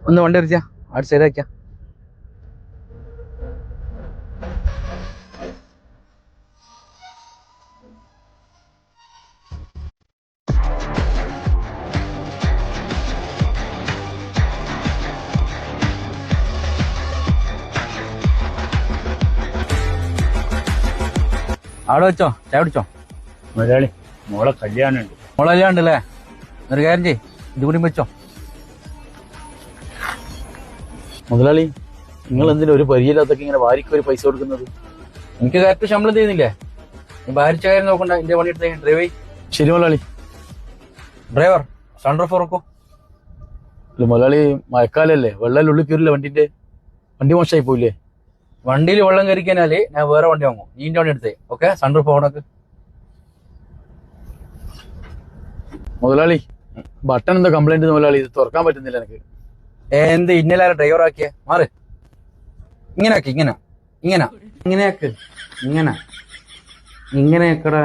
ഒന്ന് വണ്ടി അടിച്ചാ അവിടെ ശരിയാക്കിയാ. അവിടെ വെച്ചോ, ചായ കുടിച്ചോ. മുതലാളി മോളെ കല്യാണമുണ്ട്. മോളെല്ലാം ഉണ്ടല്ലേ? ഒരു കാര്യം ചെയ്യ്, ഇത് കൂടി വെച്ചോ. മുതലാളി നിങ്ങൾ എന്തിനാ ഒരു പരിചയമില്ലാത്തൊക്കെ ഇങ്ങനെ വാരിക്ക് ഒരു പൈസ കൊടുക്കുന്നത്? എനിക്ക് കറക്റ്റ് ശമ്പളം ചെയ്യുന്നില്ലേ? നീ ഭാരിച്ച കാര്യം നോക്കണ്ട, എന്റെ പണി എടുത്ത് ഡ്രൈവ്. ശരി മുതലാളി. ഡ്രൈവർ സൺറൂഫ് തുറക്കൂ. ഇല്ല മുതലാളി, മഴക്കാലല്ലേ, വെള്ളം ഉള്ളിൽ കയറില്ല, വണ്ടി മോശമായി പോയില്ലേ? വണ്ടിയിൽ വെള്ളം കയറിക്കാനാല് ഞാൻ വേറെ വണ്ടി വാങ്ങും. നീ വണ്ടി എടുത്തേ. ഓക്കെ, സൺറൂഫ് ഓണക്ക്. മുതലാളി ബട്ടൺ എന്താ കംപ്ലൈന്റ് മുതലാളി, ഇത് തുറക്കാൻ പറ്റുന്നില്ല എനിക്ക്. എന്ത് ഇന്നലെ ഡ്രൈവർ ആക്കിയ മാറ്. ഇങ്ങനെ ആക്കി, ഇങ്ങനെ ഇങ്ങനെ ഇങ്ങനെയാക്ക്, ഇങ്ങനെ ഇങ്ങനെയാക്കടാ.